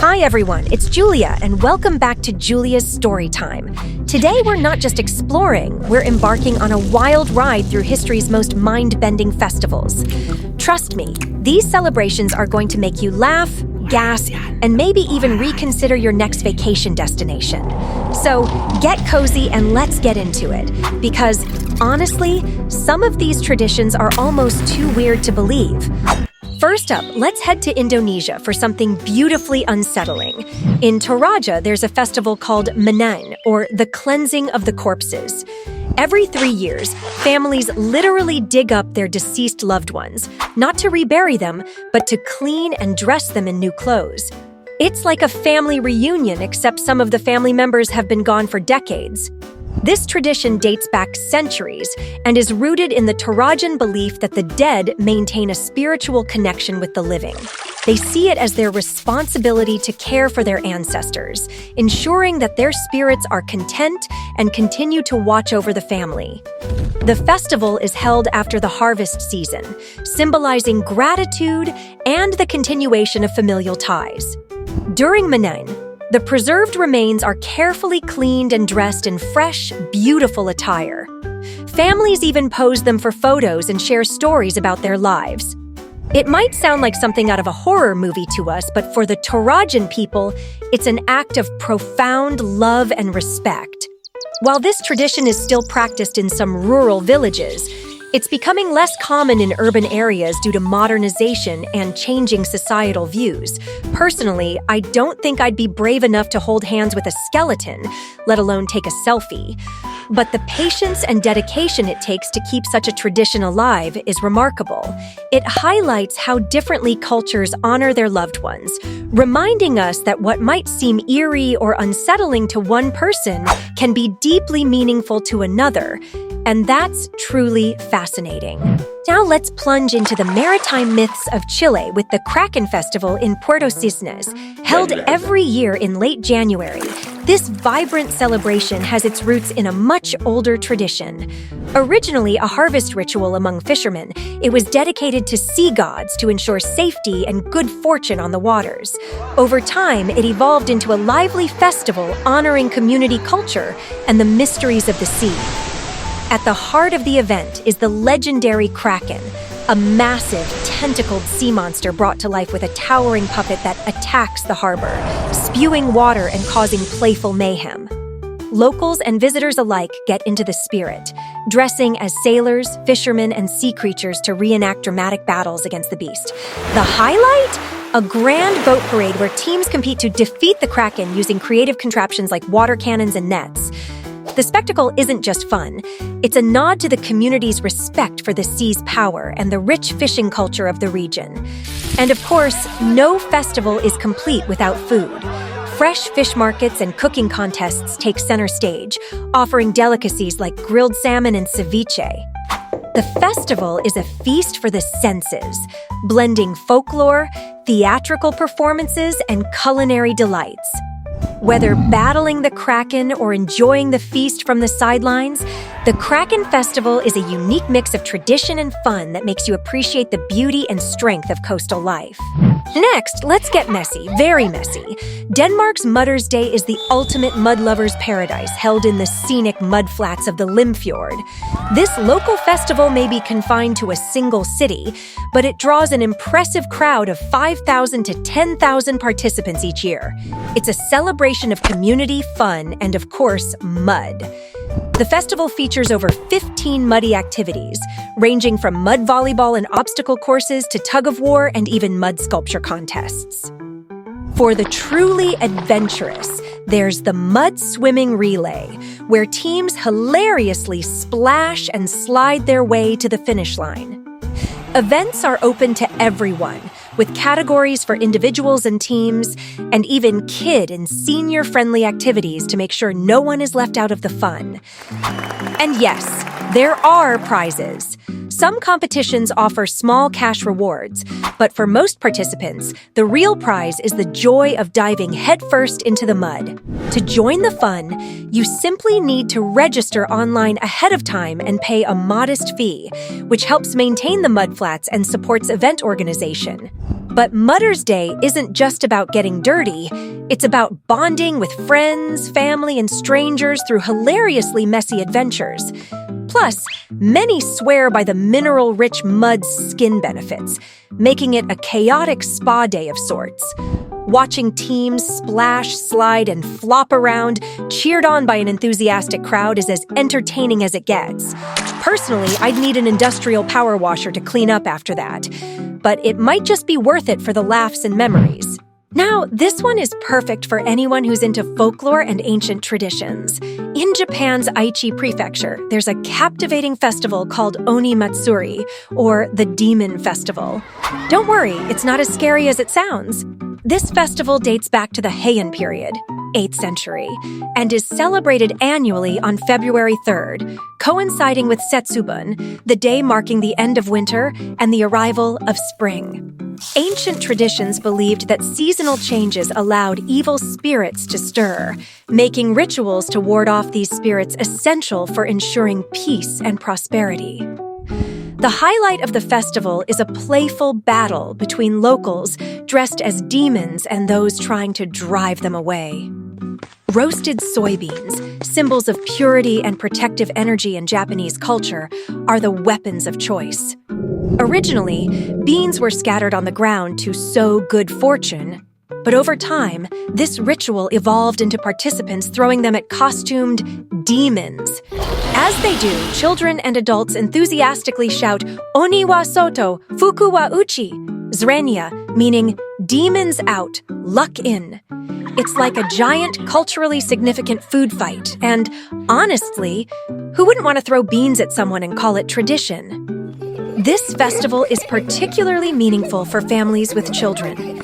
Hi everyone, it's Julia, and welcome back to Julia's Storytime. Today we're not just exploring, we're embarking on a wild ride through history's most mind-bending festivals. Trust me, these celebrations are going to make you laugh, gasp, and maybe even reconsider your next vacation destination. So get cozy and let's get into it, because honestly, some of these traditions are almost too weird to believe. First up, let's head to Indonesia for something beautifully unsettling. In Toraja, there's a festival called Menan, or the cleansing of the corpses. Every 3 years, families literally dig up their deceased loved ones, not to rebury them, but to clean and dress them in new clothes. It's like a family reunion, except some of the family members have been gone for decades. This tradition dates back centuries and is rooted in the Torajan belief that the dead maintain a spiritual connection with the living. They see it as their responsibility to care for their ancestors, ensuring that their spirits are content and continue to watch over the family. The festival is held after the harvest season, symbolizing gratitude and the continuation of familial ties. During Menan, the preserved remains are carefully cleaned and dressed in fresh, beautiful attire. Families even pose them for photos and share stories about their lives. It might sound like something out of a horror movie to us, but for the Torajan people, it's an act of profound love and respect. While this tradition is still practiced in some rural villages, it's becoming less common in urban areas due to modernization and changing societal views. Personally, I don't think I'd be brave enough to hold hands with a skeleton, let alone take a selfie. But the patience and dedication it takes to keep such a tradition alive is remarkable. It highlights how differently cultures honor their loved ones, reminding us that what might seem eerie or unsettling to one person can be deeply meaningful to another. And that's truly fascinating. Now let's plunge into the maritime myths of Chile with the Kraken Festival in Puerto Cisnes, held every year in late January. This vibrant celebration has its roots in a much older tradition. Originally a harvest ritual among fishermen, it was dedicated to sea gods to ensure safety and good fortune on the waters. Over time, it evolved into a lively festival honoring community culture and the mysteries of the sea. At the heart of the event is the legendary Kraken, a massive, tentacled sea monster brought to life with a towering puppet that attacks the harbor, spewing water and causing playful mayhem. Locals and visitors alike get into the spirit, dressing as sailors, fishermen, and sea creatures to reenact dramatic battles against the beast. The highlight? A grand boat parade where teams compete to defeat the Kraken using creative contraptions like water cannons and nets. The spectacle isn't just fun, it's a nod to the community's respect for the sea's power and the rich fishing culture of the region. And of course, no festival is complete without food. Fresh fish markets and cooking contests take center stage, offering delicacies like grilled salmon and ceviche. The festival is a feast for the senses, blending folklore, theatrical performances, and culinary delights. Whether battling the Kraken or enjoying the feast from the sidelines, the Kraken Festival is a unique mix of tradition and fun that makes you appreciate the beauty and strength of coastal life. Next, let's get messy, very messy. Denmark's Mudder's Day is the ultimate mud lover's paradise, held in the scenic mudflats of the Limfjord. This local festival may be confined to a single city, but it draws an impressive crowd of 5,000 to 10,000 participants each year. It's a celebration of community, fun, and of course, mud. The festival features over 15 muddy activities, ranging from mud volleyball and obstacle courses to tug-of-war and even mud sculpture contests. For the truly adventurous, there's the mud swimming relay, where teams hilariously splash and slide their way to the finish line. Events are open to everyone, with categories for individuals and teams, and even kid and senior-friendly activities to make sure no one is left out of the fun. And yes, there are prizes. Some competitions offer small cash rewards, but for most participants, the real prize is the joy of diving headfirst into the mud. To join the fun, you simply need to register online ahead of time and pay a modest fee, which helps maintain the mudflats and supports event organization. But Mother's Day isn't just about getting dirty. It's about bonding with friends, family, and strangers through hilariously messy adventures. Plus, many swear by the mineral-rich mud's skin benefits, making it a chaotic spa day of sorts. Watching teams splash, slide, and flop around, cheered on by an enthusiastic crowd, is as entertaining as it gets. Personally, I'd need an industrial power washer to clean up after that. But it might just be worth it for the laughs and memories. Now, this one is perfect for anyone who's into folklore and ancient traditions. In Japan's Aichi Prefecture, there's a captivating festival called Oni Matsuri, or the Demon Festival. Don't worry, it's not as scary as it sounds. This festival dates back to the Heian period, 8th century, and is celebrated annually on February 3rd, coinciding with Setsubun, the day marking the end of winter and the arrival of spring. Ancient traditions believed that seasonal changes allowed evil spirits to stir, making rituals to ward off these spirits essential for ensuring peace and prosperity. The highlight of the festival is a playful battle between locals dressed as demons and those trying to drive them away. Roasted soybeans, symbols of purity and protective energy in Japanese culture, are the weapons of choice. Originally, beans were scattered on the ground to sow good fortune, but over time, this ritual evolved into participants throwing them at costumed demons. As they do, children and adults enthusiastically shout, "Oni wa soto, fuku wa uchi," Zrenya, meaning demons out, luck in. It's like a giant, culturally significant food fight, and honestly, who wouldn't want to throw beans at someone and call it tradition? This festival is particularly meaningful for families with children.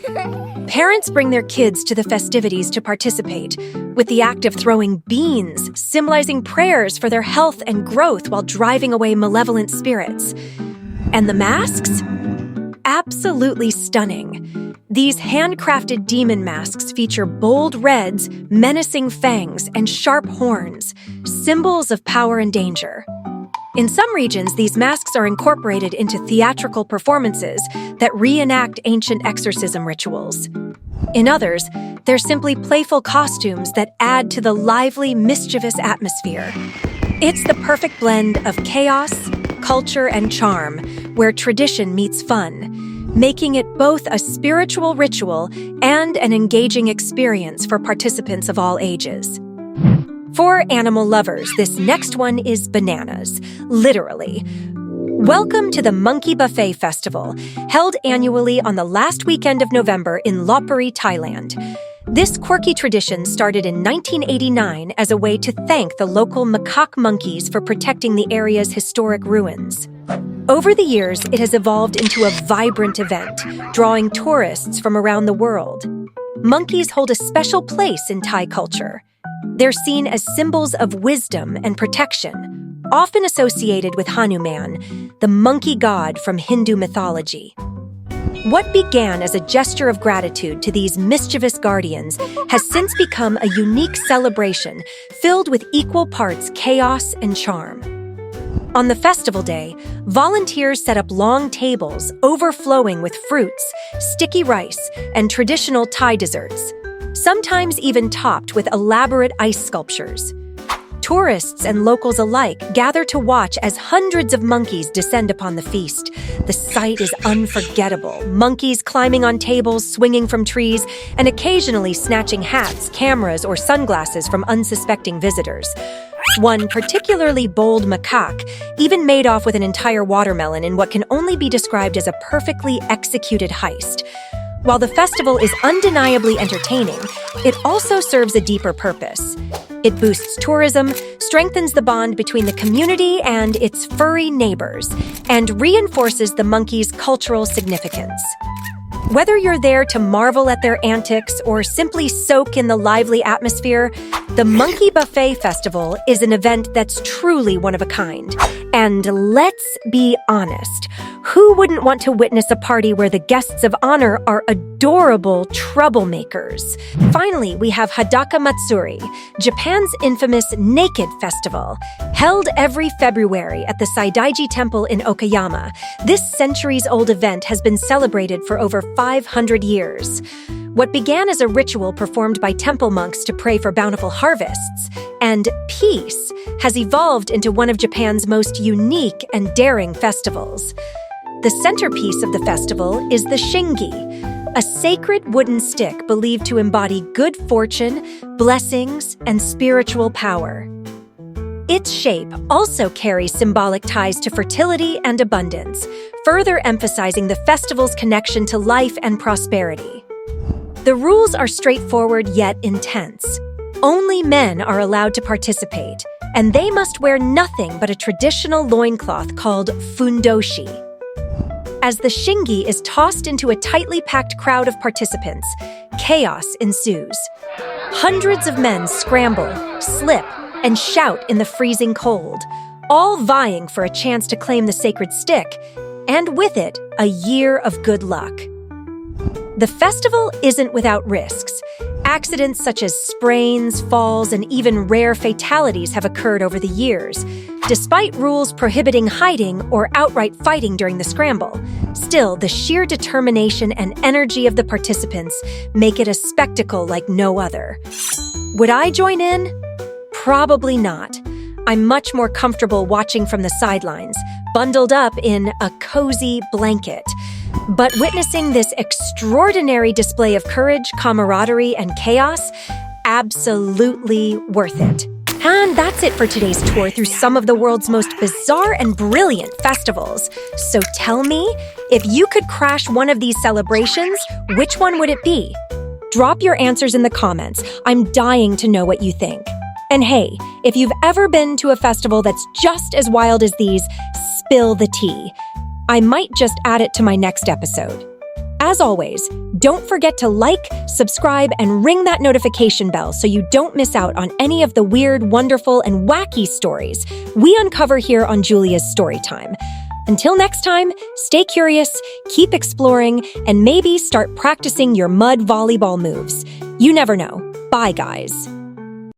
Parents bring their kids to the festivities to participate, with the act of throwing beans symbolizing prayers for their health and growth while driving away malevolent spirits. And the masks? Absolutely stunning. These handcrafted demon masks feature bold reds, menacing fangs, and sharp horns, symbols of power and danger. In some regions, these masks are incorporated into theatrical performances that reenact ancient exorcism rituals. In others, they're simply playful costumes that add to the lively, mischievous atmosphere. It's the perfect blend of chaos, culture, and charm, where tradition meets fun, making it both a spiritual ritual and an engaging experience for participants of all ages. For animal lovers, this next one is bananas, literally. Welcome to the Monkey Buffet Festival, held annually on the last weekend of November in Lopburi, Thailand. This quirky tradition started in 1989 as a way to thank the local macaque monkeys for protecting the area's historic ruins. Over the years, it has evolved into a vibrant event, drawing tourists from around the world. Monkeys hold a special place in Thai culture. They're seen as symbols of wisdom and protection, often associated with Hanuman, the monkey god from Hindu mythology. What began as a gesture of gratitude to these mischievous guardians has since become a unique celebration filled with equal parts chaos and charm. On the festival day, volunteers set up long tables overflowing with fruits, sticky rice, and traditional Thai desserts, sometimes even topped with elaborate ice sculptures. Tourists and locals alike gather to watch as hundreds of monkeys descend upon the feast. The sight is unforgettable. Monkeys climbing on tables, swinging from trees, and occasionally snatching hats, cameras, or sunglasses from unsuspecting visitors. One particularly bold macaque even made off with an entire watermelon in what can only be described as a perfectly executed heist. While the festival is undeniably entertaining, it also serves a deeper purpose. It boosts tourism, strengthens the bond between the community and its furry neighbors, and reinforces the monkey's cultural significance. Whether you're there to marvel at their antics or simply soak in the lively atmosphere, the Monkey Buffet Festival is an event that's truly one of a kind. And let's be honest, Who wouldn't want to witness a party where the guests of honor are adorable troublemakers? Finally, we have Oni Matsuri, Japan's infamous naked festival. Held every February at the Saidaiji Temple in Okayama, this centuries-old event has been celebrated for over 500 years. What began as a ritual performed by temple monks to pray for bountiful harvests and peace has evolved into one of Japan's most unique and daring festivals. The centerpiece of the festival is the shingi, a sacred wooden stick believed to embody good fortune, blessings, and spiritual power. Its shape also carries symbolic ties to fertility and abundance, further emphasizing the festival's connection to life and prosperity. The rules are straightforward yet intense. Only men are allowed to participate, and they must wear nothing but a traditional loincloth called fundoshi. As the shingi is tossed into a tightly packed crowd of participants, chaos ensues. Hundreds of men scramble, slip, and shout in the freezing cold, all vying for a chance to claim the sacred stick, and with it, a year of good luck. The festival isn't without risks. Accidents such as sprains, falls, and even rare fatalities have occurred over the years, despite rules prohibiting hiding or outright fighting during the scramble. Still, the sheer determination and energy of the participants make it a spectacle like no other. Would I join in? Probably not. I'm much more comfortable watching from the sidelines, bundled up in a cozy blanket. But witnessing this extraordinary display of courage, camaraderie, and chaos, absolutely worth it. And that's it for today's tour through some of the world's most bizarre and brilliant festivals. So tell me, if you could crash one of these celebrations, which one would it be? Drop your answers in the comments. I'm dying to know what you think. And hey, if you've ever been to a festival that's just as wild as these, spill the tea. I might just add it to my next episode. As always, don't forget to like, subscribe, and ring that notification bell so you don't miss out on any of the weird, wonderful, and wacky stories we uncover here on Julia's Storytime. Until next time, stay curious, keep exploring, and maybe start practicing your mud volleyball moves. You never know. Bye, guys.